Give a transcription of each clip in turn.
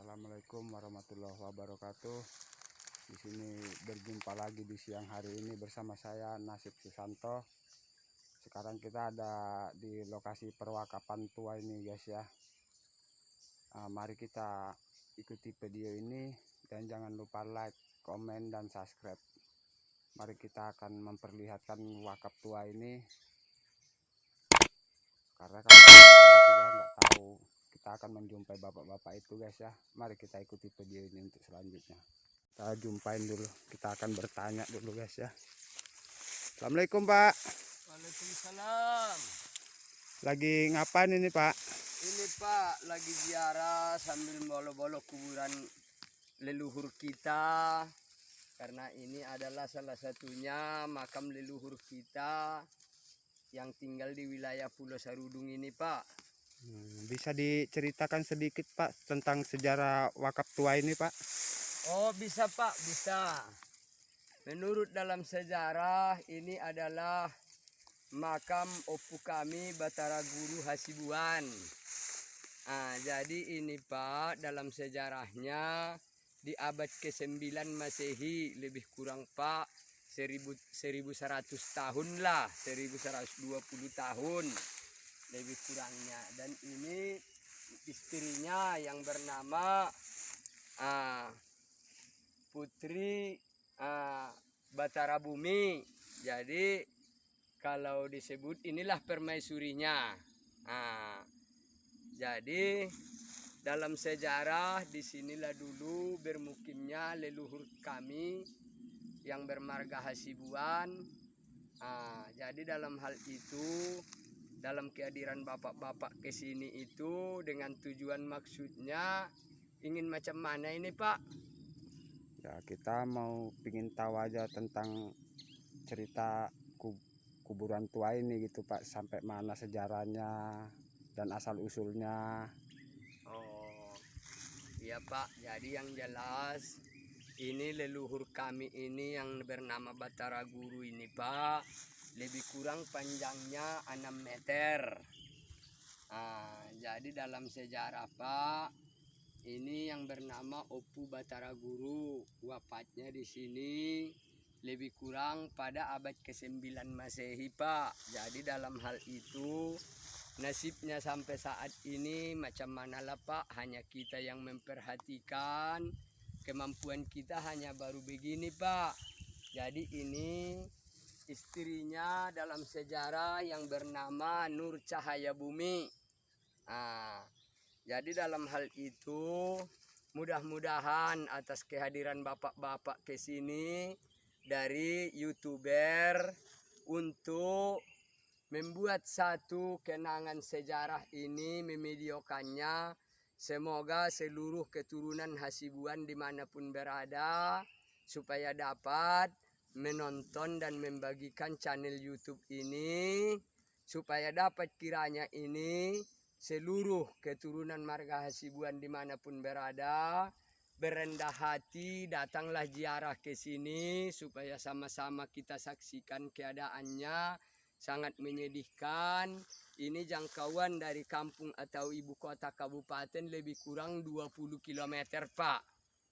Assalamualaikum warahmatullahi wabarakatuh. Di sini berjumpa lagi di siang hari ini bersama saya Nasib Susanto. Sekarang kita ada di lokasi perwakapan tua ini guys ya. Mari kita ikuti video ini dan jangan lupa like, komen, dan subscribe. Mari kita akan memperlihatkan wakaf tua ini. Karena kalau kita nggak tahu, kita akan menjumpai bapak-bapak itu guys ya. Mari kita ikuti video ini untuk selanjutnya. Kita jumpain dulu, kita akan bertanya dulu guys ya. Assalamualaikum Pak. Waalaikumsalam. Lagi ngapain ini Pak? Ini Pak lagi ziarah sambil bolo-bolo kuburan leluhur kita. Karena ini adalah salah satunya makam leluhur kita yang tinggal di wilayah Pulau Sarudung ini Pak. Bisa diceritakan sedikit Pak tentang sejarah wakaf tua ini Pak? Oh bisa Pak, bisa. Menurut dalam sejarah ini adalah makam opu kami Batara Guru Hasibuan. Jadi ini Pak dalam sejarahnya di abad ke-9 Masehi lebih kurang Pak 1100 tahun lah, 1120 tahun lebih kurangnya. Dan ini istrinya yang bernama Putri Batara Bumi. Jadi kalau disebut inilah permaisurinya. Jadi dalam sejarah disinilah dulu bermukimnya leluhur kami yang bermarga Hasibuan. Jadi dalam hal itu, dalam kehadiran bapak-bapak ke sini itu dengan tujuan maksudnya ingin macam mana ini Pak? Ya kita mau pingin tahu aja tentang cerita kuburan tua ini gitu Pak, sampai mana sejarahnya dan asal usulnya. Oh iya Pak, jadi yang jelas ini leluhur kami ini yang bernama Batara Guru ini Pak, lebih kurang panjangnya 6 meter. Jadi dalam sejarah Pak, ini yang bernama Opu Batara Guru, wafatnya di sini lebih kurang pada abad ke-9 Masehi Pak. Jadi dalam hal itu nasibnya sampai saat ini macam mana lah Pak, hanya kita yang memperhatikan, kemampuan kita hanya baru begini Pak. Jadi ini istrinya dalam sejarah yang bernama Nur Cahaya Bumi. Jadi dalam hal itu mudah-mudahan atas kehadiran bapak-bapak ke sini dari YouTuber untuk membuat satu kenangan sejarah ini, memvideokannya. Semoga seluruh keturunan Hasibuan dimanapun berada supaya dapat menonton dan membagikan channel YouTube ini, supaya dapat kiranya ini seluruh keturunan marga Hasibuan dimanapun berada berendah hati, datanglah ziarah ke sini supaya sama-sama kita saksikan keadaannya. Sangat menyedihkan. Ini jangkauan dari kampung atau ibu kota kabupaten lebih kurang 20 km Pak.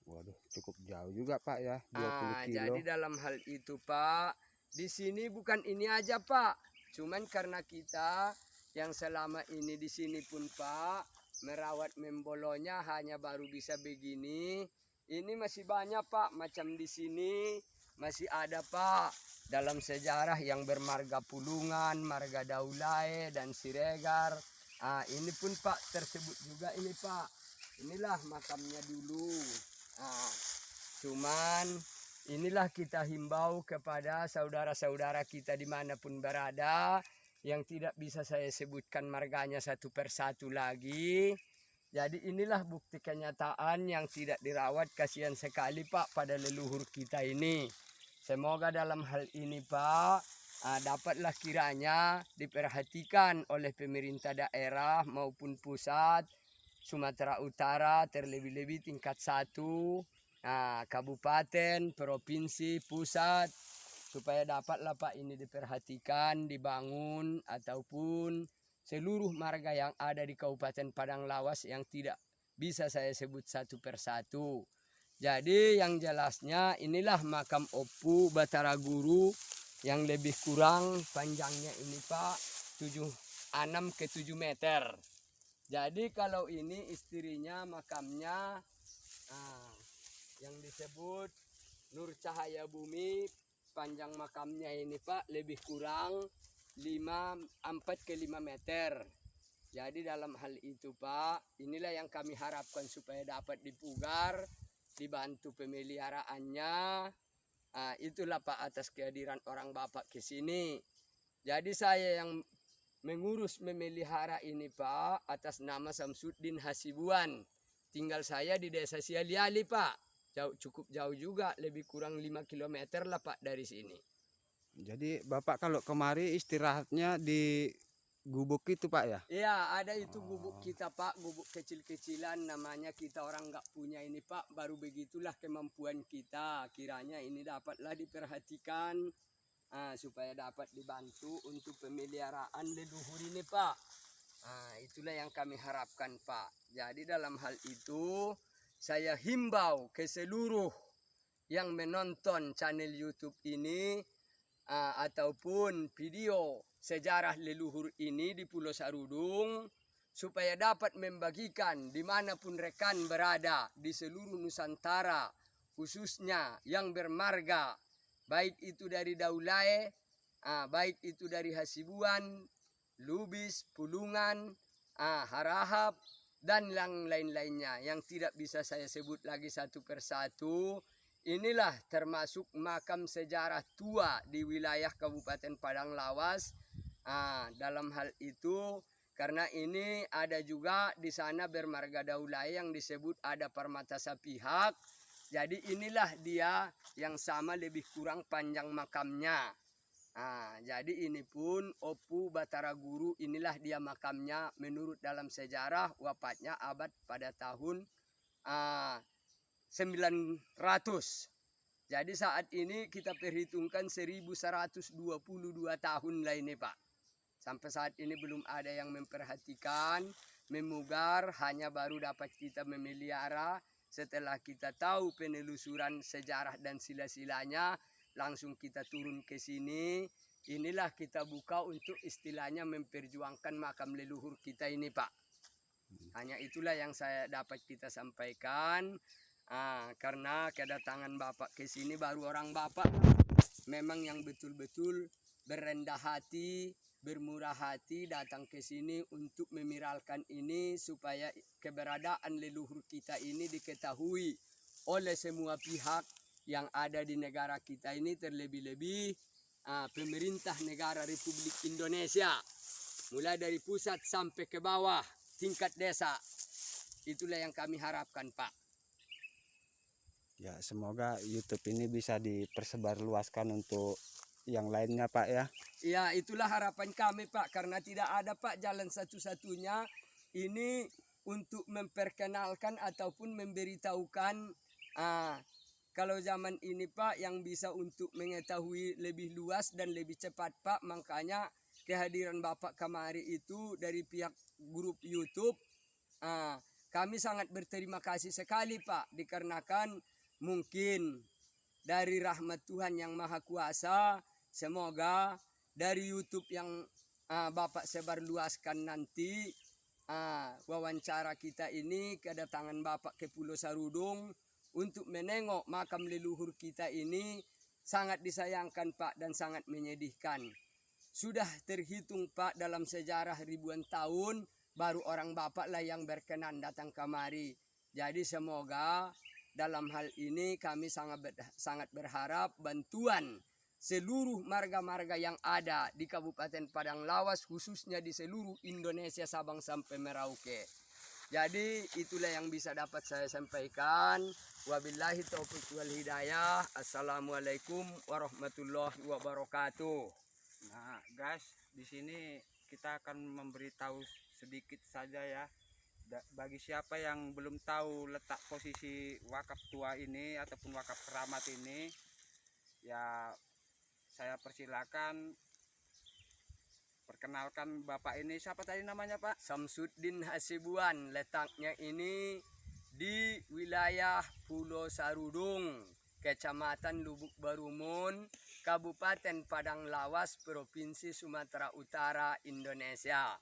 Waduh, cukup jauh juga Pak ya, 20 kilo. Jadi dalam hal itu Pak, di sini bukan ini aja Pak, cuman karena kita yang selama ini di sini pun Pak merawat membolonya hanya baru bisa begini. Ini masih banyak Pak, macam di sini masih ada Pak dalam sejarah yang bermarga Pulungan, marga Daulae dan Siregar. Ini pun Pak tersebut juga ini Pak. Inilah makamnya dulu. Cuman inilah kita himbau kepada saudara-saudara kita dimanapun berada, yang tidak bisa saya sebutkan marganya satu persatu lagi. Jadi inilah bukti kenyataan yang tidak dirawat, kasihan sekali Pak pada leluhur kita ini. Semoga dalam hal ini Pak dapatlah kiranya diperhatikan oleh pemerintah daerah maupun pusat, Sumatera Utara, terlebih-lebih tingkat 1, kabupaten, provinsi, pusat, supaya dapatlah Pak ini diperhatikan, dibangun, ataupun seluruh marga yang ada di Kabupaten Padang Lawas yang tidak bisa saya sebut satu persatu. Jadi yang jelasnya inilah makam Opu Batara Guru yang lebih kurang panjangnya ini Pak 6 ke 7 meter. Jadi kalau ini istrinya makamnya yang disebut Nur Cahaya Bumi, panjang makamnya ini Pak lebih kurang 4 ke 5 meter. Jadi dalam hal itu Pak, inilah yang kami harapkan supaya dapat dipugar, dibantu pemeliharaannya. Itulah Pak atas kehadiran orang Bapak ke sini. Jadi saya yang mengurus memelihara ini Pak atas nama Samsuddin Hasibuan. Tinggal saya di desa Sialiali Pak. Cukup jauh juga, lebih kurang 5 km lah Pak dari sini. Jadi Bapak kalau kemari istirahatnya di gubuk itu Pak ya? Iya, ada itu gubuk kita Pak, gubuk kecil-kecilan namanya, kita orang nggak punya ini Pak, baru begitulah kemampuan kita. Kiranya ini dapatlah diperhatikan supaya dapat dibantu untuk pemeliharaan leluhur ini Pak. Itulah yang kami harapkan Pak. Jadi dalam hal itu saya himbau ke seluruh yang menonton channel YouTube ini ataupun video sejarah leluhur ini di Pulau Sarudung supaya dapat membagikan dimanapun rekan berada di seluruh Nusantara, khususnya yang bermarga, baik itu dari Daulay, baik itu dari Hasibuan, Lubis, Pulungan, Harahap, dan yang lain-lainnya yang tidak bisa saya sebut lagi satu persatu. Inilah termasuk makam sejarah tua di wilayah Kabupaten Padang Lawas. Dalam hal itu karena ini ada juga di sana bermarga Daulay yang disebut ada Permata Sapihak. Jadi inilah dia yang sama lebih kurang panjang makamnya. Jadi ini pun Opu Batara Guru, inilah dia makamnya menurut dalam sejarah, wafatnya abad pada tahun 900. Jadi saat ini kita perhitungkan 1122 tahun lah ini Pak. Sampai saat ini belum ada yang memperhatikan, memugar, hanya baru dapat kita memelihara. Setelah kita tahu penelusuran sejarah dan sila-silanya, langsung kita turun ke sini. Inilah kita buka untuk istilahnya memperjuangkan makam leluhur kita ini Pak. Hanya itulah yang saya dapat kita sampaikan. Karena kedatangan Bapak ke sini baru orang Bapak memang yang betul-betul berendah hati, bermurah hati datang ke sini untuk memiralkan ini supaya keberadaan leluhur kita ini diketahui oleh semua pihak yang ada di negara kita ini, terlebih-lebih pemerintah negara Republik Indonesia, mulai dari pusat sampai ke bawah tingkat desa. Itulah yang kami harapkan Pak. Ya, semoga YouTube ini bisa dipersebarluaskan untuk yang lainnya Pak ya. Ya, itulah harapan kami Pak, karena tidak ada Pak jalan satu-satunya ini untuk memperkenalkan ataupun memberitahukan kalau zaman ini Pak yang bisa untuk mengetahui lebih luas dan lebih cepat Pak. Makanya kehadiran Bapak kemari itu dari pihak grup YouTube, kami sangat berterima kasih sekali Pak, dikarenakan mungkin dari rahmat Tuhan yang Maha Kuasa, semoga dari YouTube yang Bapak sebarluaskan nanti, wawancara kita ini, kedatangan Bapak ke Pulau Sarudung untuk menengok makam leluhur kita ini sangat disayangkan Pak dan sangat menyedihkan. Sudah terhitung Pak dalam sejarah ribuan tahun baru orang Bapak lah yang berkenan datang kemari. Jadi semoga dalam hal ini kami sangat berharap bantuan seluruh marga-marga yang ada di Kabupaten Padang Lawas, khususnya di seluruh Indonesia Sabang sampai Merauke. Jadi itulah yang bisa dapat saya sampaikan. Wabillahi taufiq wal hidayah. Assalamualaikum warahmatullahi wabarakatuh. Nah, guys, di sini kita akan memberitahu sedikit saja ya. Bagi siapa yang belum tahu letak posisi wakaf tua ini ataupun wakaf keramat ini, ya saya persilakan Perkenalkan Bapak ini, siapa tadi namanya Pak? Samsuddin Hasibuan, letaknya ini di wilayah Pulau Sarudung, Kecamatan Lubuk Barumun, Kabupaten Padang Lawas, Provinsi Sumatera Utara, Indonesia.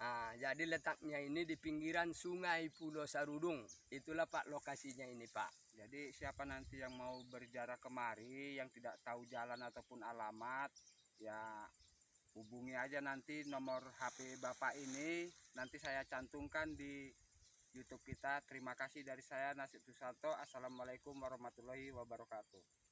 Nah, jadi letaknya ini di pinggiran Sungai Pulau Sarudung. Itulah Pak lokasinya ini Pak. Jadi siapa nanti yang mau berjarak kemari, yang tidak tahu jalan ataupun alamat, ya hubungi aja nanti nomor HP Bapak ini. Nanti saya cantumkan di YouTube kita. Terima kasih dari saya Nasib Susanto. Assalamualaikum warahmatullahi wabarakatuh.